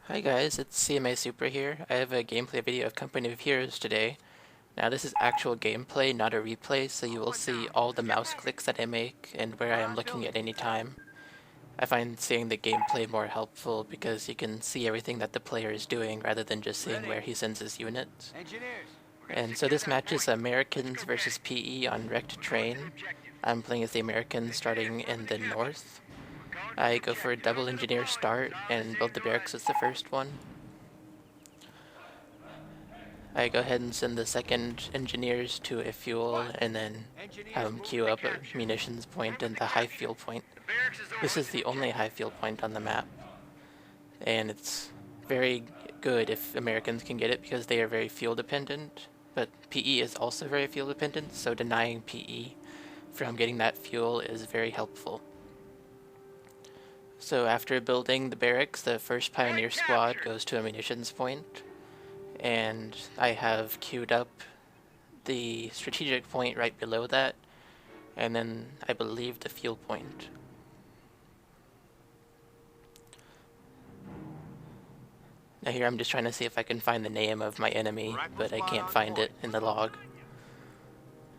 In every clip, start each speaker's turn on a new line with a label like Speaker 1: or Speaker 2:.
Speaker 1: Hi guys, it's cmasupra here. I have a gameplay video of Company of Heroes today. Now this is actual gameplay, not a replay, so you will see all the mouse clicks that I make and where I am looking at any time. I find seeing the gameplay more helpful because you can see everything that the player is doing rather than just seeing where he sends his units. And so this match is Americans versus PE on Wrecked Train. I'm playing as the Americans starting in the north. I go for a double engineer start and build the barracks as the first one. I go ahead and send the second engineers to a fuel and then have them queue up a munitions point and the high fuel point. This is the only high fuel point on the map, and it's very good if Americans can get it because they are very fuel dependent, but PE is also very fuel dependent, so denying PE from getting that fuel is very helpful. So after building the barracks, the first pioneer squad goes to a munitions point, and I have queued up the strategic point right below that, and then I believe the fuel point. Now here I'm just trying to see if I can find the name of my enemy, but I can't find it in the log.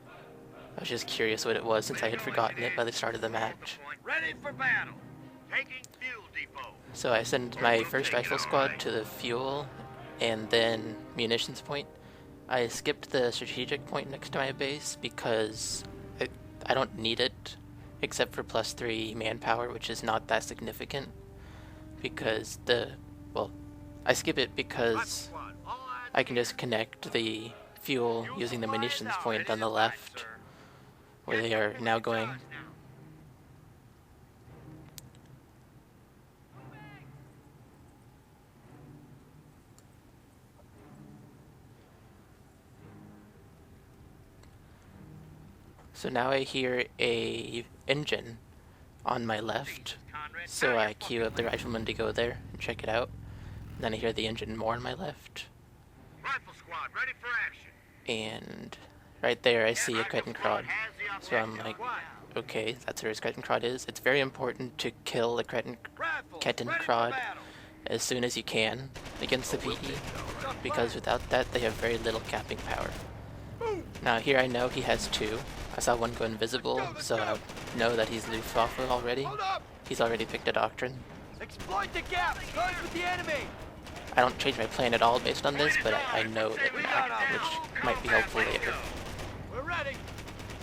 Speaker 1: I was just curious what it was since I had forgotten it by the start of the match.
Speaker 2: Ready for battle. Taking fuel depot.
Speaker 1: So I send my first rifle squad to the fuel and then munitions point. I skipped the strategic point next to my base because I don't need it except for +3 manpower, which is not that significant because I skip it because I can just connect the fuel using the munitions point on the left where they are now going. So now I hear a engine on my left, so I queue up the rifleman to go there and check it out. Then I hear the engine more on my left.
Speaker 2: Rifle squad, ready for action.
Speaker 1: And right there I see a Kettenkrad. So I'm like, okay, that's where his Kettenkrad is. It's very important to kill the Kettenkrad as soon as you can against the PE, because without that they have very little capping power. Now here I know he has two. I saw one go invisible, so I know that he's Luftwaffe already. He's already picked a doctrine.
Speaker 3: Exploit the gap! Close with the enemy!
Speaker 1: I don't change my plan at all based on this, but I know it now, which might be helpful later.
Speaker 3: We're ready!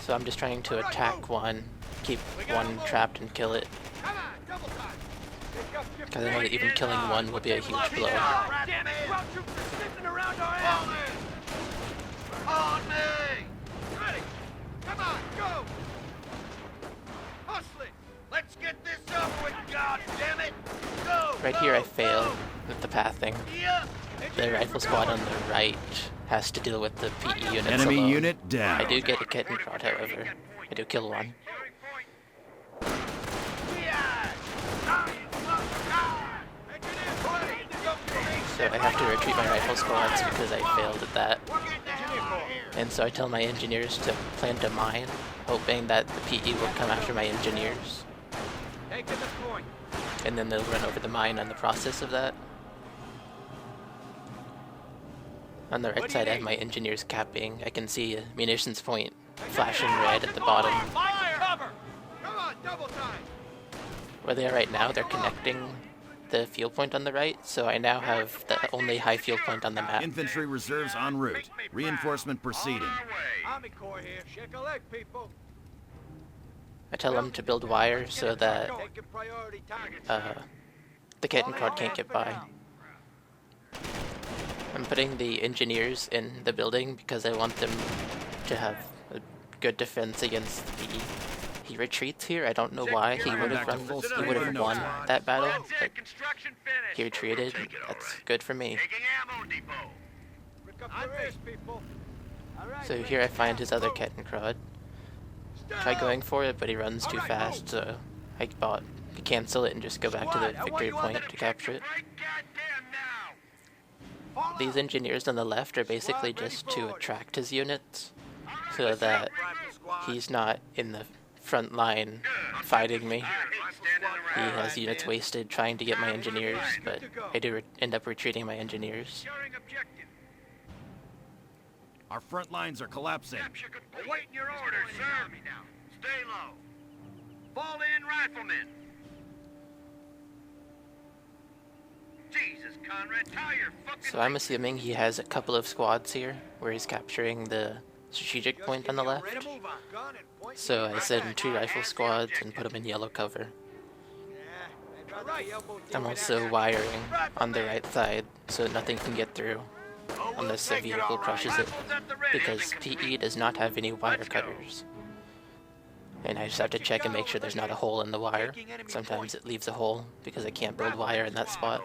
Speaker 1: So I'm just trying to attack one, keep one trapped and kill it,
Speaker 3: Come on, double time!
Speaker 1: because I know that even killing one will be a huge blow.
Speaker 3: Damn it! Ground troops are sniffing around our ass!
Speaker 2: On me!
Speaker 3: Ready! Come on, go! Hustle it!
Speaker 2: Let's get this over with, goddammit! Go!
Speaker 1: Right here I fail with the pathing.
Speaker 2: Yeah!
Speaker 1: The rifle squad on the right has to deal with the PE units
Speaker 4: Enemy
Speaker 1: alone.
Speaker 4: unit down.
Speaker 1: I do get a Kettenkrad, however. I do kill one. So I have to retreat my rifle squads because I failed at that. And so I tell my engineers to plant a mine, hoping that the PE will come after my engineers.
Speaker 3: Taking the point.
Speaker 1: And then they'll run over the mine on the process of that. On the right side I have my engineers capping. I can see a munitions point flashing red at the bottom.
Speaker 3: Fire! Cover! Come on, double time!
Speaker 1: Where they are right now, they're connecting the fuel point on the right, so I now have the only high fuel point on the map.
Speaker 4: Infantry reserves en route. Reinforcement proceeding.
Speaker 3: Army Corps here. Shake a leg, people.
Speaker 1: I tell them to build wire so that
Speaker 3: Taking priority targets.
Speaker 1: the Kettenkrad can't get by. I'm putting the engineers in the building because I want them to have a good defense against the PE. He retreats here. I don't know why. He would have won that battle, but he retreated. That's good for me.
Speaker 2: Taking ammo depot.
Speaker 3: Pick up your ace, people. All right,
Speaker 1: So here I find his other Kettenkrad. Try going for it, but he runs too fast, so I cancel it and just go back to the victory point to capture it.
Speaker 2: Right goddamn now!
Speaker 1: These engineers on the left are basically just to attract his units so that he's not in the front line fighting me. He has units wasted trying to get my engineers, but I do end up retreating my engineers.
Speaker 2: Securing objective.
Speaker 4: Our front lines are collapsing.
Speaker 2: Awaiting your orders, sir. Stay low. Fall in, riflemen. Jesus, Conrad, tie your fucking...
Speaker 1: So I'm assuming he has a couple of squads here, where he's capturing the strategic point on the left. So I send 2 rifle squads and put them in yellow cover. I'm also wiring on the right side, so nothing can get through unless the vehicle crushes it, because PE does not have any wire cutters. And I just have to check and make sure there's not a hole in the wire. Sometimes it leaves a hole because I can't build wire in that spot.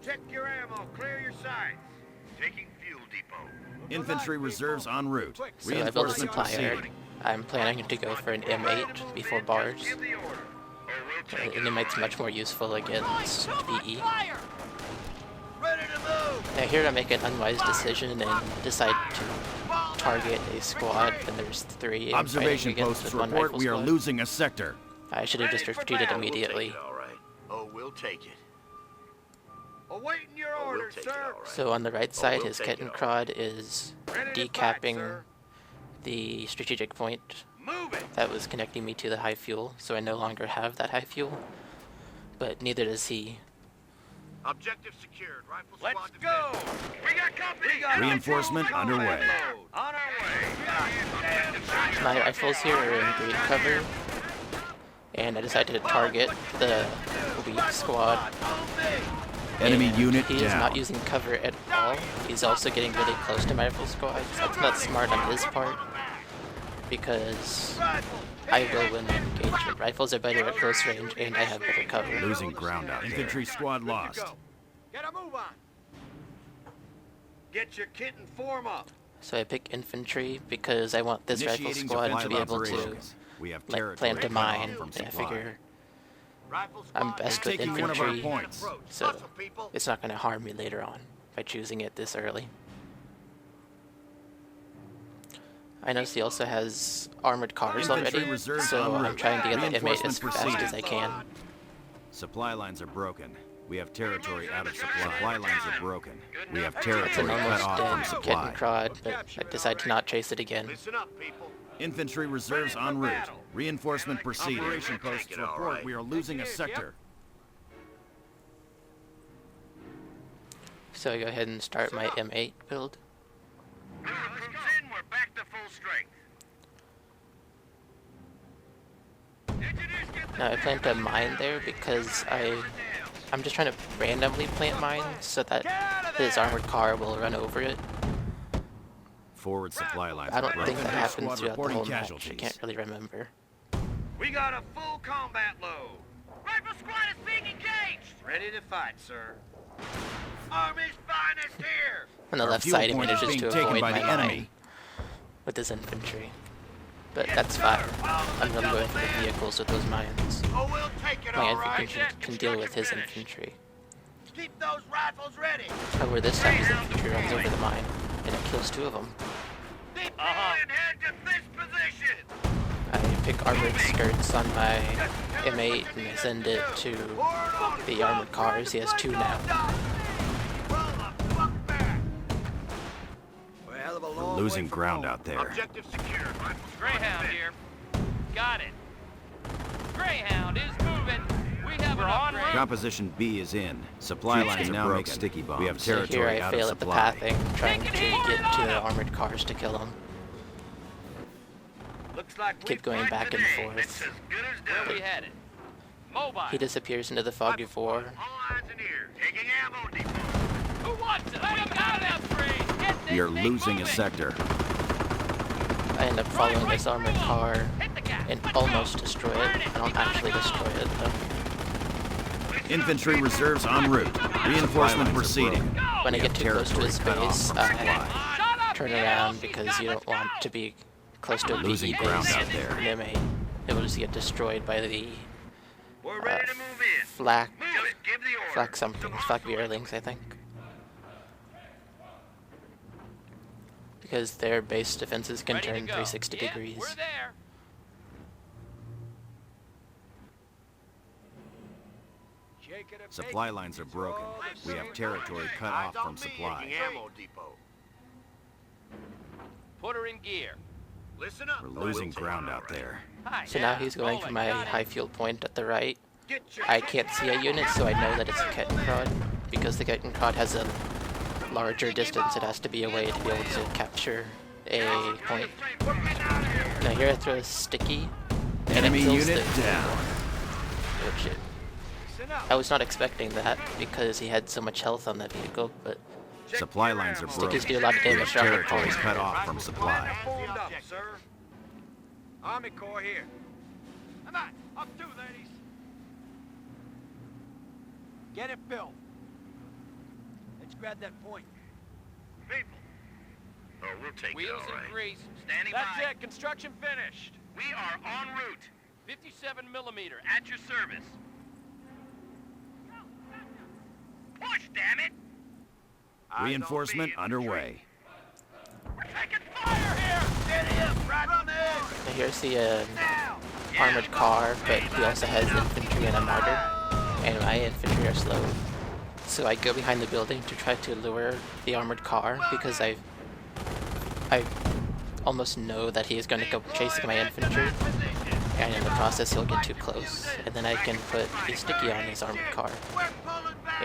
Speaker 2: Check your ammo, clear your sights. Taking fuel depot.
Speaker 4: Infantry reserves en route.
Speaker 1: So I built a
Speaker 4: Reinforcement
Speaker 1: supply yard.
Speaker 4: proceeding.
Speaker 1: I'm planning to go for an M8 before bars.
Speaker 2: Give the order.
Speaker 1: An M8's much more useful against PE.
Speaker 2: Ready to move.
Speaker 1: Now here I make an unwise decision and decide to target a squad, and there's 3 I'm
Speaker 4: Observation
Speaker 1: fighting against
Speaker 4: posts
Speaker 1: with 1
Speaker 4: report
Speaker 1: rifle
Speaker 4: we are
Speaker 1: squad.
Speaker 4: losing a sector.
Speaker 1: I should have just retreated immediately.
Speaker 5: All right. Oh, we'll take it.
Speaker 2: Awaiting your
Speaker 5: Oh, we'll
Speaker 2: orders,
Speaker 5: take it,
Speaker 2: sir.
Speaker 5: all right.
Speaker 1: So on the right side,
Speaker 5: we'll
Speaker 1: his
Speaker 5: take it, all
Speaker 1: Kettenkrad is
Speaker 2: Ready to fight,
Speaker 1: decapping
Speaker 2: sir.
Speaker 1: the strategic point
Speaker 2: Move it.
Speaker 1: that was connecting me to the high fuel, so I no longer have that high fuel. But neither does he.
Speaker 5: Objective secured. Rifle
Speaker 2: Let's
Speaker 5: squad
Speaker 2: go. We got company.
Speaker 4: Reinforcement underway.
Speaker 2: On our way.
Speaker 1: My rifles here are in green cover, and I decided to target the weak squad.
Speaker 4: Enemy
Speaker 1: And
Speaker 4: unit
Speaker 1: he is
Speaker 4: down.
Speaker 1: not using cover at all. He's also getting really close to my rifle squad. So that's not smart on his part, because I will win the engagement. Rifles are better at close range, and I have better cover.
Speaker 4: Losing ground out there. Infantry squad lost.
Speaker 3: Get a move on.
Speaker 2: Get your kit and form up.
Speaker 1: So I pick infantry because I want this rifle
Speaker 4: Initiating
Speaker 1: squad
Speaker 4: supply
Speaker 1: to be able to
Speaker 4: operations. We have
Speaker 1: like
Speaker 4: territory
Speaker 1: plant a
Speaker 4: cut off
Speaker 1: mine,
Speaker 4: from
Speaker 1: and I
Speaker 4: supply.
Speaker 1: figure
Speaker 2: Rifle
Speaker 1: I'm
Speaker 2: squad.
Speaker 1: best with
Speaker 4: Taking one of our
Speaker 1: infantry,
Speaker 4: points.
Speaker 1: so it's not going to harm me later on by choosing it this early. I notice he also has armored cars
Speaker 4: Infantry
Speaker 1: already,
Speaker 4: reserves
Speaker 1: so
Speaker 4: en
Speaker 1: I'm
Speaker 4: route.
Speaker 1: trying to get the M8 as
Speaker 4: Reinforcement
Speaker 1: fast
Speaker 4: proceeding.
Speaker 1: as I can.
Speaker 4: Supply lines are broken. We have territory out of supply. Supply lines are broken. We have
Speaker 1: It's an
Speaker 4: territory cut
Speaker 1: almost
Speaker 4: off
Speaker 1: dead
Speaker 4: from supply.
Speaker 1: Kettenkrad, but I decide to not chase it again.
Speaker 2: Listen up, people.
Speaker 4: Infantry reserves en route. Reinforcement proceeding. Operation posts
Speaker 5: Take it, all
Speaker 4: report
Speaker 5: right.
Speaker 4: we are losing a sector.
Speaker 1: So I go ahead and start my M8 build.
Speaker 2: New recruits in. We're back to full strength. Engineers, get the
Speaker 1: Now I plant a mine there because I'm just trying to randomly plant mines so that his armored car will run over it.
Speaker 4: Forward supply lines.
Speaker 1: I don't
Speaker 4: are
Speaker 1: think
Speaker 4: broken.
Speaker 1: that happens
Speaker 4: Squad
Speaker 1: throughout the
Speaker 4: reporting
Speaker 1: whole match. I
Speaker 4: casualties.
Speaker 1: can't really remember.
Speaker 2: We got a full combat load. Rifle squad is being engaged. Ready to fight, sir. Army's finest here.
Speaker 1: On the
Speaker 4: Our
Speaker 1: left
Speaker 4: fuel
Speaker 1: side, he
Speaker 4: point is
Speaker 1: manages to
Speaker 4: being taken
Speaker 1: avoid
Speaker 4: by
Speaker 1: my
Speaker 4: the
Speaker 1: mine
Speaker 4: enemy.
Speaker 1: with his infantry. But that's fine. I'm really going for the vehicles with those mines.
Speaker 2: Oh, we'll take it,
Speaker 1: My
Speaker 2: all right.
Speaker 1: infantry can deal with his infantry.
Speaker 2: Keep those rifles ready.
Speaker 1: However, this time his infantry runs over the mine, and it kills 2 of them.
Speaker 2: Deep and head to this position.
Speaker 1: I pick armored skirts on my M8 and I send it to the armored cars. He has 2 now.
Speaker 2: Roll the fuck back.
Speaker 4: We're losing ground out there.
Speaker 5: Objective secured. Rifle squad
Speaker 6: Greyhound
Speaker 5: fit.
Speaker 6: here. Got it. Greyhound is moving. We have an upgrade.
Speaker 4: Composition B is in. Supply
Speaker 1: Troops
Speaker 4: lines
Speaker 1: are
Speaker 4: now make
Speaker 1: broken.
Speaker 4: sticky bombs. We have
Speaker 1: So here
Speaker 4: territory
Speaker 1: I
Speaker 4: out
Speaker 1: fail
Speaker 4: of
Speaker 1: at the
Speaker 4: supply.
Speaker 1: pathing, trying to get to the armored cars to kill him.
Speaker 2: Looks like we
Speaker 1: Keep going
Speaker 2: fight
Speaker 1: back and
Speaker 2: today.
Speaker 1: forth.
Speaker 2: It's as good as
Speaker 6: Where
Speaker 2: done.
Speaker 6: we headed? Mobile.
Speaker 1: He disappears into the fog of war.
Speaker 2: All eyes and ears. Taking ammo depot.
Speaker 6: Who wants it? We got an upgrade. Get this
Speaker 4: We are
Speaker 6: thing
Speaker 4: losing a
Speaker 6: moving.
Speaker 4: sector.
Speaker 1: I end up following this armored car
Speaker 6: Hit the gas.
Speaker 1: and
Speaker 6: Let's
Speaker 1: almost
Speaker 6: go.
Speaker 1: destroy
Speaker 6: Burn
Speaker 1: it. I
Speaker 6: We
Speaker 1: don't
Speaker 6: gotta
Speaker 1: actually
Speaker 6: go.
Speaker 1: destroy it though.
Speaker 4: Infantry reserves en route. Reinforcement proceeding.
Speaker 1: When I
Speaker 4: We
Speaker 1: get
Speaker 4: have
Speaker 1: too close to his
Speaker 4: territory cut off
Speaker 1: base,
Speaker 4: from
Speaker 1: I
Speaker 4: supply.
Speaker 6: Shut up,
Speaker 1: turn
Speaker 6: kiddo.
Speaker 1: around
Speaker 6: She's
Speaker 1: because
Speaker 6: done.
Speaker 1: you
Speaker 6: Let's
Speaker 1: don't want
Speaker 6: go.
Speaker 1: to be close to a
Speaker 4: Losing
Speaker 1: PE
Speaker 4: ground
Speaker 1: base.
Speaker 4: out there.
Speaker 1: An M8. It will just get destroyed by the
Speaker 2: We're ready to move in.
Speaker 1: flak,
Speaker 2: Move it. Give the order.
Speaker 1: flak something, flak Veerlings, I think. because their base defenses can
Speaker 6: Ready to
Speaker 1: turn
Speaker 6: go.
Speaker 1: 360
Speaker 6: Yeah,
Speaker 1: degrees.
Speaker 6: we're there.
Speaker 3: Shake it and
Speaker 4: Supply
Speaker 3: bake it.
Speaker 4: lines are
Speaker 3: These
Speaker 4: broken.
Speaker 3: all the
Speaker 4: We have
Speaker 3: same.
Speaker 4: territory cut
Speaker 5: Eyes
Speaker 4: off
Speaker 5: on
Speaker 4: from
Speaker 5: me at
Speaker 4: supply.
Speaker 5: the ammo depot.
Speaker 6: Put her in gear.
Speaker 5: Listen up.
Speaker 4: We're
Speaker 5: Oh, we'll
Speaker 4: losing
Speaker 5: take
Speaker 4: ground
Speaker 5: it,
Speaker 4: out
Speaker 5: all right.
Speaker 4: there.
Speaker 6: Hi,
Speaker 1: So
Speaker 6: yeah,
Speaker 1: now he's going
Speaker 6: roll
Speaker 1: for
Speaker 6: it,
Speaker 1: my
Speaker 6: got it.
Speaker 1: high field point at the right.
Speaker 5: Get your
Speaker 1: I can't see a unit, so I know that it's a Kettenkrad, because the Kettenkrad has a larger distance. It has to be away to be able to capture a point. Now here I throw a sticky, and
Speaker 4: Enemy
Speaker 1: it kills
Speaker 4: unit
Speaker 1: the...
Speaker 4: down.
Speaker 1: Oh shit.
Speaker 3: Listen up.
Speaker 1: I was not expecting that, because he had so much health on that vehicle, but
Speaker 4: Supply lines are broken.
Speaker 1: stickies do a lot of
Speaker 4: We have
Speaker 1: damage to our
Speaker 4: territory
Speaker 1: points.
Speaker 4: cut off from supply.
Speaker 2: Formed up, sir.
Speaker 3: Army Corps here. Come on, up two, ladies. Get it built. Let's grab that point.
Speaker 5: People. Oh, we'll take
Speaker 6: Wheels
Speaker 5: it, all right.
Speaker 6: and grease.
Speaker 5: Standing
Speaker 6: That's
Speaker 5: by.
Speaker 6: it. Construction finished.
Speaker 5: We are en route.
Speaker 6: 57 millimeter.
Speaker 5: At your service. Push, damn it!
Speaker 4: Reinforcement underway.
Speaker 5: We're taking fire here! Steady up, Rifleman!
Speaker 1: Now here I see an armored car, but he also has infantry and a martyr, and my infantry are slow. So I go behind the building to try to lure the armored car, because I almost know that he is going to go chasing my infantry, and in the process he'll get too close, and then I can put a sticky on his armored car.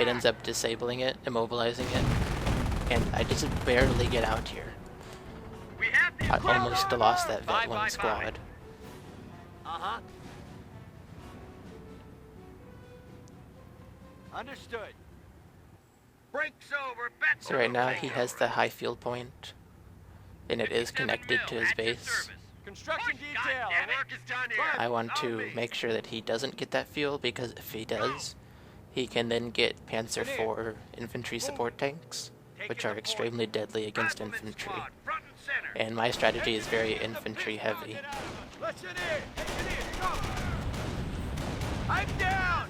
Speaker 1: It ends up disabling it, immobilizing it, and I just barely get out here.
Speaker 5: We have the
Speaker 1: I almost lost that
Speaker 6: Bye,
Speaker 1: Vet 1
Speaker 6: bye, bye.
Speaker 1: squad.
Speaker 3: Uh-huh. Understood.
Speaker 5: Brakes over, bet.
Speaker 1: So right now he has the high field point, and it is connected to his base.
Speaker 6: Construction detail.
Speaker 5: Goddammit. Work is done here.
Speaker 1: I want to make sure that he doesn't get that fuel, because if he does, he can then get Panzer IV infantry support tanks, which are extremely deadly against
Speaker 5: Rifleman
Speaker 1: infantry.
Speaker 5: squad, front and center.
Speaker 1: And my strategy is very infantry heavy.
Speaker 3: Listen here. Take it in. Go. I'm down.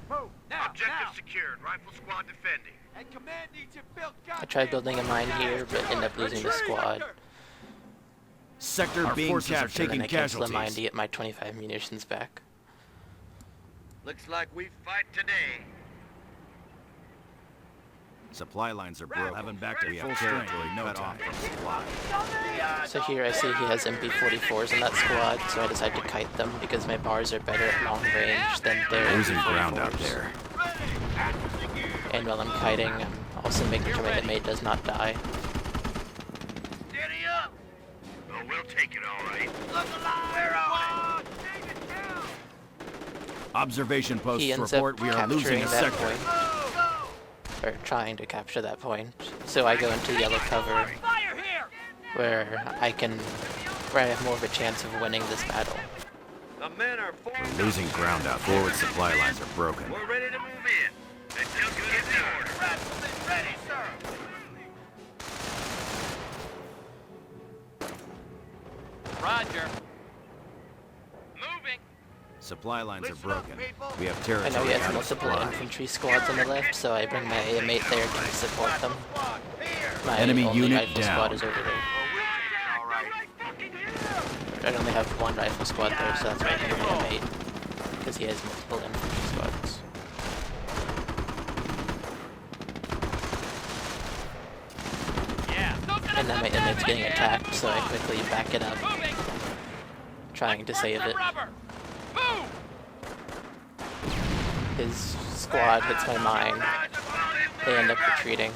Speaker 3: Move. Now,
Speaker 5: Objective
Speaker 3: now.
Speaker 5: secured. Rifle squad defending.
Speaker 3: And command needs it built.
Speaker 1: I tried building a mine here, but end up losing the squad.
Speaker 4: Sector
Speaker 1: Our
Speaker 4: being
Speaker 1: forces are
Speaker 4: captured.
Speaker 1: taking
Speaker 4: Taking
Speaker 1: I cancel the mine to
Speaker 4: casualties.
Speaker 1: get my 25 munitions back.
Speaker 5: Looks like we fight today.
Speaker 4: Supply lines are broken.
Speaker 5: Having
Speaker 4: back to full strength. Cut off from supply.
Speaker 1: So here I see he has MP44s in that squad, so I decide to kite them because my bars are better at long range than their
Speaker 4: Losing ground out
Speaker 1: MP44s.
Speaker 4: there.
Speaker 1: And while I'm kiting, I'm also making sure my inmate does not die.
Speaker 5: Steady up. Oh, we'll take it all right. Look alive. We're on it.
Speaker 4: Observation posts
Speaker 1: He ends
Speaker 4: report
Speaker 1: up
Speaker 4: we are losing
Speaker 1: capturing
Speaker 4: a
Speaker 1: that
Speaker 4: sector.
Speaker 1: point, or trying to capture that point. So I go into yellow cover,
Speaker 6: Fire here.
Speaker 1: where I have more of a chance of winning this battle.
Speaker 5: The men are formed.
Speaker 4: We're losing ground out. Forward supply lines are broken.
Speaker 5: We're ready to move in. Let's just get the order. Rifleman ready, sir.
Speaker 6: Roger. Moving.
Speaker 4: Supply lines are
Speaker 5: Listen up,
Speaker 4: broken.
Speaker 5: people.
Speaker 4: We have
Speaker 1: I
Speaker 4: territory
Speaker 1: know he has
Speaker 4: out of
Speaker 1: multiple
Speaker 4: supply.
Speaker 1: infantry squads on the left, so I bring my inmate there to support them.
Speaker 5: Squad, here.
Speaker 1: My
Speaker 4: Enemy
Speaker 1: only
Speaker 4: unit
Speaker 1: rifle
Speaker 4: down.
Speaker 1: squad is over there.
Speaker 5: All right.
Speaker 1: I only have one rifle squad there, so that's why I can bring my inmate, because he has multiple infantry squads.
Speaker 6: Yeah.
Speaker 1: And now my inmate's getting attacked, so I quickly back it up,
Speaker 6: Moving.
Speaker 1: trying to save it.
Speaker 6: Rubber. Move.
Speaker 1: His squad hits my mine. They end up retreating.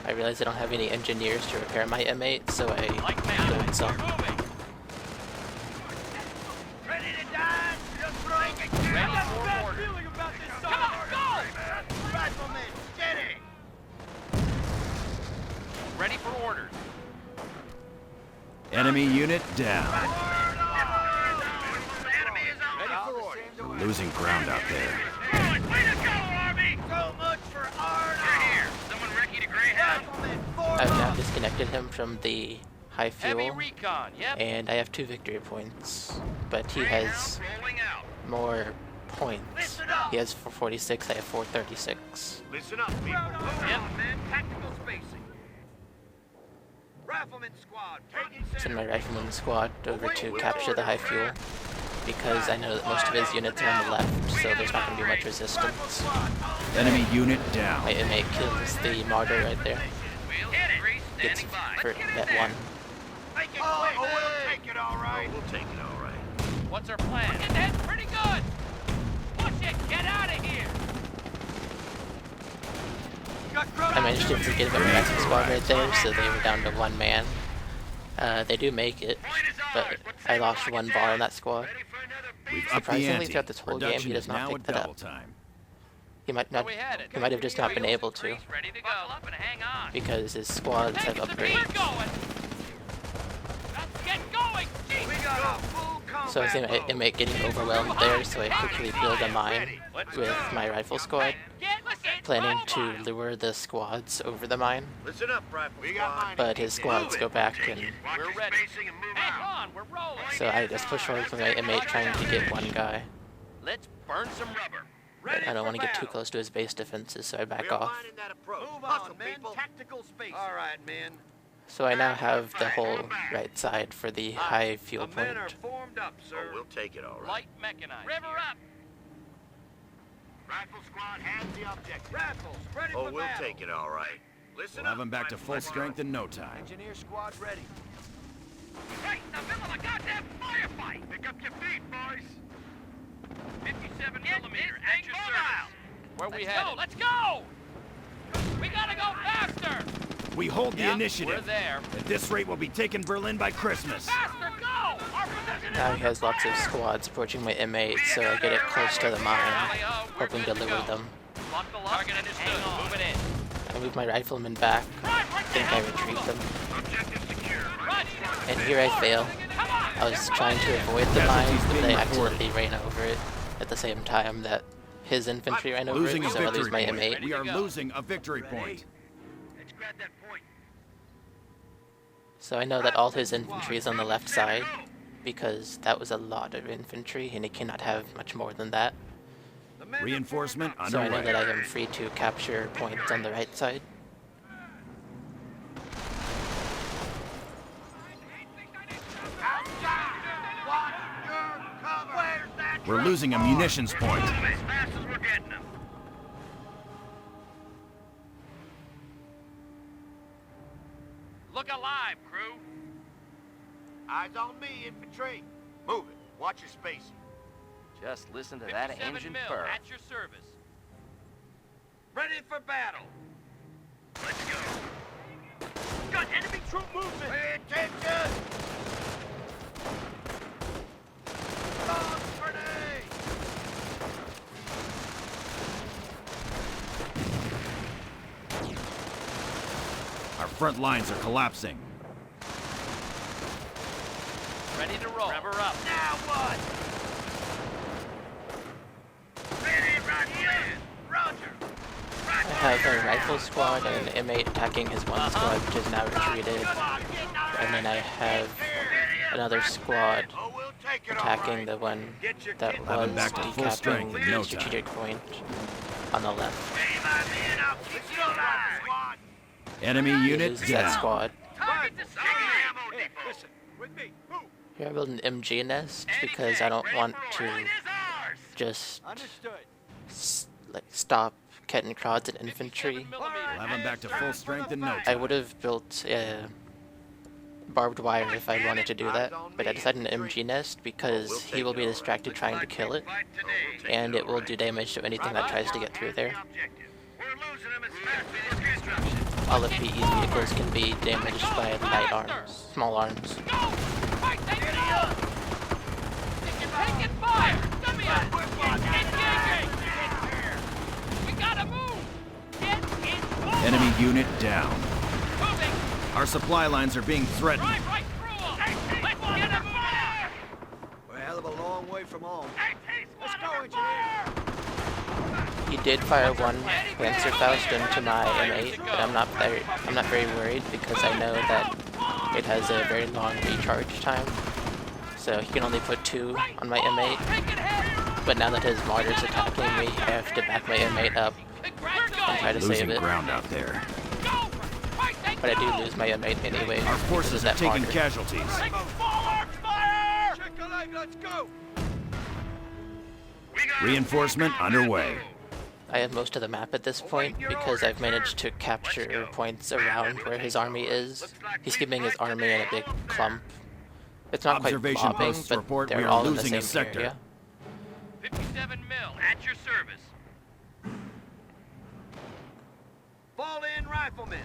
Speaker 1: I realize I don't have any engineers to repair my inmate, so I
Speaker 6: Like
Speaker 1: build
Speaker 6: mad.
Speaker 1: some.
Speaker 6: Moving.
Speaker 5: Ready to die? Just break it.
Speaker 6: Ready for order.
Speaker 3: Feeling about this
Speaker 6: Come on, go.
Speaker 5: Rifleman, steady.
Speaker 6: Ready for orders.
Speaker 4: Enemy unit down.
Speaker 5: Enemy is on.
Speaker 3: Ready for order.
Speaker 4: We're losing ground out there.
Speaker 5: Good. Way to go, Army. So much for Arnold. You're here. Someone wreck you to Greyhound?
Speaker 1: I've now disconnected him from the high
Speaker 6: Heavy
Speaker 1: fuel,
Speaker 6: recon. Yep.
Speaker 1: and I have 2 victory points. But he has
Speaker 5: Rolling out.
Speaker 1: more points. He has 446, I have 436.
Speaker 5: Listen up, people.
Speaker 2: Hold on, man. Tactical spacing. Rifleman squad, taking
Speaker 1: Send
Speaker 2: center.
Speaker 1: my rifleman squad over to capture the high fuel, because I know that most of his units are on the left, so there's not going to be much resistance.
Speaker 4: Enemy unit down.
Speaker 1: My inmate kills the martyr right there. Gets for that one.
Speaker 2: Make it
Speaker 5: Oh,
Speaker 2: quick.
Speaker 5: we'll take it all right. We'll take it all right.
Speaker 6: What's our plan? We're getting hit pretty good. Push it. Get out of here.
Speaker 1: I managed to forget about my Mexican squad right there, so they were down to one man. They do make it, but I lost one bar on that squad.
Speaker 4: We've upped the
Speaker 1: Surprisingly,
Speaker 4: ante.
Speaker 1: throughout this whole game,
Speaker 4: Production
Speaker 1: he does
Speaker 4: is
Speaker 1: not
Speaker 4: now
Speaker 1: pick
Speaker 4: at
Speaker 1: that
Speaker 4: double
Speaker 1: up.
Speaker 4: time.
Speaker 1: He might not.
Speaker 6: Where we headed?
Speaker 1: He might have just not been able to,
Speaker 6: Ready to go. Buckle up and hang on.
Speaker 1: because his squads have
Speaker 6: Take the beat
Speaker 1: upgrades.
Speaker 6: going. Let's get going.
Speaker 2: We
Speaker 6: Jesus.
Speaker 2: got a full combat
Speaker 1: So I see my
Speaker 2: load.
Speaker 1: inmate getting overwhelmed there, so I quickly build a mine with my rifle squad, planning to lure the squads over the mine.
Speaker 5: Listen up, Rifle Squad.
Speaker 1: But his squads go back, and
Speaker 5: Watch
Speaker 6: We're
Speaker 5: your
Speaker 6: ready.
Speaker 5: spacing and move
Speaker 6: Hang
Speaker 5: out.
Speaker 6: on. We're rolling.
Speaker 1: so I just push forward with my inmate trying to get one guy.
Speaker 6: Let's burn some rubber.
Speaker 1: But I don't want to get too close to his base defenses, so I back off.
Speaker 5: Minding that approach.
Speaker 2: Move
Speaker 5: Hustle,
Speaker 2: on, man.
Speaker 5: people.
Speaker 2: Tactical spacing. All right, men.
Speaker 1: So I now have the whole right side for the high fuel
Speaker 2: The men are
Speaker 1: point.
Speaker 2: formed up,
Speaker 5: Oh,
Speaker 2: sir.
Speaker 5: we'll take it all right.
Speaker 6: Light mechanized. River up.
Speaker 5: Rifle Squad has the objective.
Speaker 2: Rifles, ready
Speaker 5: Oh,
Speaker 2: for
Speaker 5: we'll
Speaker 2: battle.
Speaker 5: take it all right. Listen
Speaker 4: We'll have them back to
Speaker 5: Rifle
Speaker 4: full
Speaker 5: Squad.
Speaker 4: strength in no time.
Speaker 3: Engineer squad ready.
Speaker 2: Right in the middle of a goddamn firefight.
Speaker 5: Pick up your feet, boys.
Speaker 6: 57 millimeter. At your service. Where we headed? Let's go. We gotta go faster.
Speaker 4: We hold the
Speaker 6: We're
Speaker 4: initiative.
Speaker 6: there.
Speaker 4: At this rate, we'll be taking Berlin by Christmas.
Speaker 6: Faster, go. Our position is.
Speaker 1: Now he has lots of squads approaching my inmate, so I get it close to the mine, hoping to lure them.
Speaker 6: Buckle up. Target understood. Move it in.
Speaker 1: I move my riflemen back, think I retreat them,
Speaker 5: Objective secure.
Speaker 6: Roger.
Speaker 1: and here I fail.
Speaker 6: Come on.
Speaker 1: I was trying to avoid the mines, but they accidentally ran over it at the same time that his infantry ran over
Speaker 4: Losing
Speaker 1: it,
Speaker 4: a
Speaker 1: so I lose
Speaker 4: victory
Speaker 1: my
Speaker 4: point.
Speaker 1: inmate.
Speaker 4: We are losing a victory point.
Speaker 5: Let's grab that point.
Speaker 1: So I know that all his infantry is on the left side, because that was a lot of infantry, and he cannot have much more than that.
Speaker 2: The men are
Speaker 4: Reinforcement
Speaker 2: formed up.
Speaker 1: So I know
Speaker 4: underway.
Speaker 1: that I am free to capture points on the right side.
Speaker 2: Watch your cover. Where's that
Speaker 4: We're losing a munitions point.
Speaker 5: Move as fast as we're getting them.
Speaker 6: Look alive, crew.
Speaker 5: Eyes on me, infantry. Move it. Watch your spacing.
Speaker 3: Just listen to that
Speaker 6: 57
Speaker 3: engine
Speaker 6: mil.
Speaker 3: purr.
Speaker 6: At your service.
Speaker 2: Ready for battle.
Speaker 5: Let's go.
Speaker 2: Got enemy troop movement. Pay attention. Bomb grenade.
Speaker 4: Our front lines are collapsing.
Speaker 6: Ready to roll. Rever up.
Speaker 2: Now what? Ready, Rifleman. Roger.
Speaker 1: I have a rifle squad and an inmate attacking his one squad, which is now retreated. And then I have another squad
Speaker 5: Oh, we'll take it all
Speaker 1: attacking
Speaker 5: right.
Speaker 1: the one
Speaker 2: Get your
Speaker 1: that
Speaker 2: kit
Speaker 1: was
Speaker 4: back to full strength
Speaker 1: decapping
Speaker 4: in no
Speaker 1: the
Speaker 4: time.
Speaker 1: strategic point on the left.
Speaker 2: Hey, my men, I'll keep you alive.
Speaker 5: Squad.
Speaker 4: Enemy
Speaker 1: He
Speaker 4: unit
Speaker 1: loses that
Speaker 4: down.
Speaker 1: squad.
Speaker 6: Target the
Speaker 5: Taking ammo
Speaker 2: Hey,
Speaker 5: depot.
Speaker 2: listen, with me. Move.
Speaker 1: Here I build an MG nest because I don't want to just
Speaker 2: Understood.
Speaker 1: like stop Kettenkrauts and infantry.
Speaker 4: We'll have them back to full strength in no
Speaker 1: I
Speaker 4: time.
Speaker 1: would have built barbed wire if I wanted to do that, but I decided an MG nest because he will be distracted trying to kill it, and it will do damage to anything that tries to get through there.
Speaker 5: We're losing them as fast as we can.
Speaker 1: All of PE's vehicles can be damaged by light arms, small arms.
Speaker 6: Go! Fight, take it out! You're taking fire! Come here! Engaging! We gotta move! Get in move!
Speaker 4: Enemy unit down.
Speaker 6: Moving!
Speaker 4: Our supply lines are being threatened.
Speaker 6: Drive right through them! Let's get him moving!
Speaker 3: We're a hell of a long way from home.
Speaker 6: Let's
Speaker 3: go, engineer.
Speaker 1: He did fire one Panzerfaust into my M8, but I'm not very worried because I know that it has a very long recharge time. So he can only put 2 on my M8.
Speaker 6: Take it head!
Speaker 1: but now that his mortar's attacking me, I have to back my inmate up and try to save
Speaker 4: Losing
Speaker 1: it.
Speaker 4: ground out there.
Speaker 1: But I do lose my inmate anyway.
Speaker 4: Our forces
Speaker 1: because
Speaker 4: are
Speaker 1: of that
Speaker 4: taking
Speaker 1: mortar.
Speaker 4: casualties.
Speaker 3: Check the leg, let's go!
Speaker 4: Reinforcement underway.
Speaker 1: I have most of the map at this point because I've managed to capture points around where his army is. He's keeping his army in a big clump. It's not quite
Speaker 4: Observation
Speaker 1: mobbing,
Speaker 4: posts
Speaker 1: but
Speaker 4: report we
Speaker 1: they're
Speaker 4: are
Speaker 1: all in the
Speaker 4: losing
Speaker 1: same
Speaker 4: a sector.
Speaker 1: area.
Speaker 6: 57 mil, at your service.
Speaker 2: Fall in, riflemen.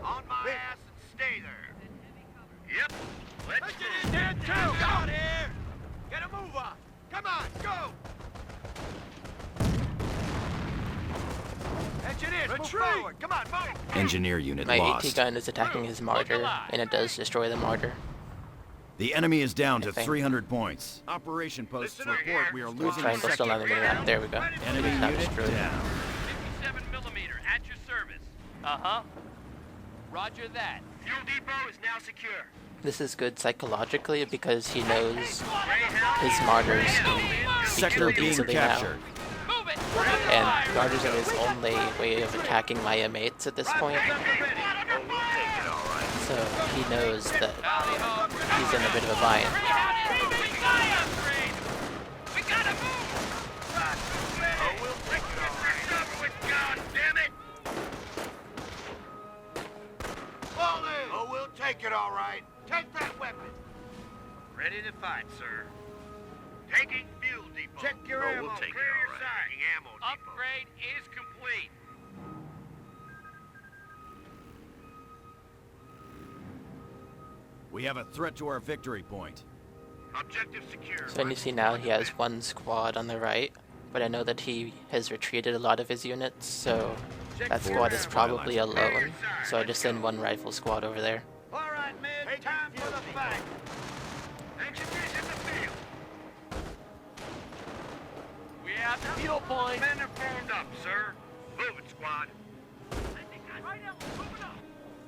Speaker 2: On my ass and stay there. Yep. Let's
Speaker 3: Let's
Speaker 2: go.
Speaker 3: get in there, too! Down here! Get a move on! Come on, go! Engineers, move forward! Come on, move!
Speaker 4: Engineer unit
Speaker 1: My AT
Speaker 4: lost.
Speaker 1: gun is attacking his mortar, and it does destroy the mortar.
Speaker 4: The enemy is down
Speaker 1: I
Speaker 4: to
Speaker 1: think.
Speaker 4: 300 points. Operation posts
Speaker 2: Listen up
Speaker 4: report
Speaker 2: here.
Speaker 4: we are
Speaker 1: The
Speaker 4: losing a
Speaker 1: triangle's still
Speaker 4: sector.
Speaker 1: on the map. There we go.
Speaker 4: Enemy
Speaker 1: It's not
Speaker 4: unit
Speaker 1: destroyed.
Speaker 4: down.
Speaker 6: 57 millimeter, at your service. Uh-huh. Roger that.
Speaker 2: Fuel depot is now secure.
Speaker 1: This is good psychologically because he knows his mortars can be
Speaker 4: Sector
Speaker 1: killed
Speaker 4: being
Speaker 1: easily now.
Speaker 4: captured.
Speaker 6: Move it!
Speaker 1: And mortars are his only way of attacking my inmates at this point. So he knows that he's in a bit of a bind.
Speaker 6: We gotta move!
Speaker 2: Oh, we'll take it all right. God damn it! Fall in! Oh, we'll take it all right. Take that weapon. Ready to fight, sir. Taking fuel depot. Check your ammo. We'll take Clear it all right. Taking ammo depot.
Speaker 6: Upgrade is complete.
Speaker 4: We have a threat to our victory point.
Speaker 2: Objective secure.
Speaker 1: So you see now he has one squad on the right, but I know that he has retreated a lot of his units, so that squad is probably alone. So I just send one rifle squad over there.
Speaker 2: All right, men. Time for the fight. Engineers in the field.
Speaker 6: We have the fuel point.
Speaker 2: Men are formed up, sir. Move it, squad.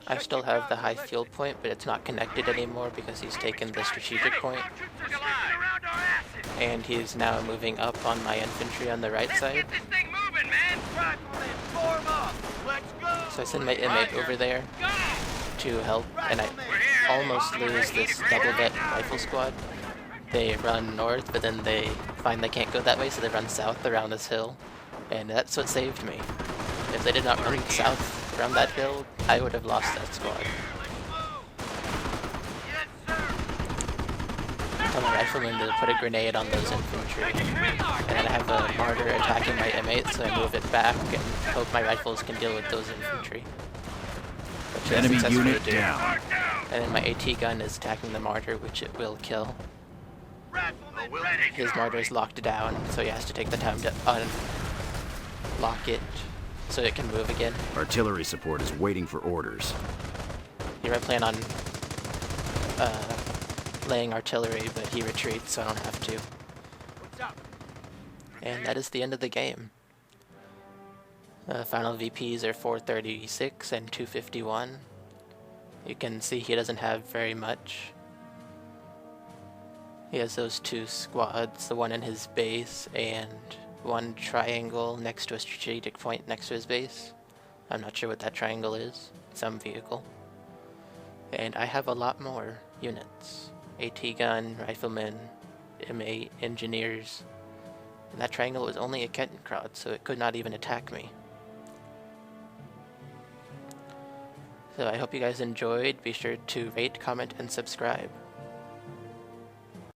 Speaker 1: I still have the high fuel point, but it's not connected anymore because he's taken the strategic point,
Speaker 2: Around our asses.
Speaker 1: and he's now moving up on my infantry on the right side.
Speaker 6: Get this thing moving, man!
Speaker 2: Riflemen, form up. Let's go.
Speaker 1: So I send my inmate over there
Speaker 6: Go!
Speaker 1: to help, and I almost lose this double-deck rifle squad. They run north, but then they find they can't go that way, so they run south around this hill, and that's what saved me. If they did not run south around that hill, I would have lost that squad.
Speaker 2: Yes, sir.
Speaker 1: Tell my riflemen to put a grenade on those infantry, and then I have a mortar attacking my inmates, so I move it back and hope my rifles can deal with those infantry. Which I
Speaker 4: Enemy
Speaker 1: successfully
Speaker 4: unit
Speaker 1: do.
Speaker 4: down.
Speaker 1: And then my AT gun is attacking the mortar, which it will kill.
Speaker 2: Riflemen, ready.
Speaker 1: His mortar is locked down, so he has to take the time to unlock it so it can move again.
Speaker 4: Artillery support is waiting for orders.
Speaker 1: Here I plan on laying artillery, but he retreats, so I don't have to.
Speaker 3: What's up?
Speaker 1: And that is the end of the game. Final VPs are 436 and 251. You can see he doesn't have very much. He has those two squads, the one in his base and one triangle next to a strategic point next to his base. I'm not sure what that triangle is. Some vehicle. And I have a lot more units. AT gun, riflemen, M8, engineers. And that triangle was only a Kettenkrad, so it could not even attack me. So I hope you guys enjoyed. Be sure to rate, comment, and subscribe.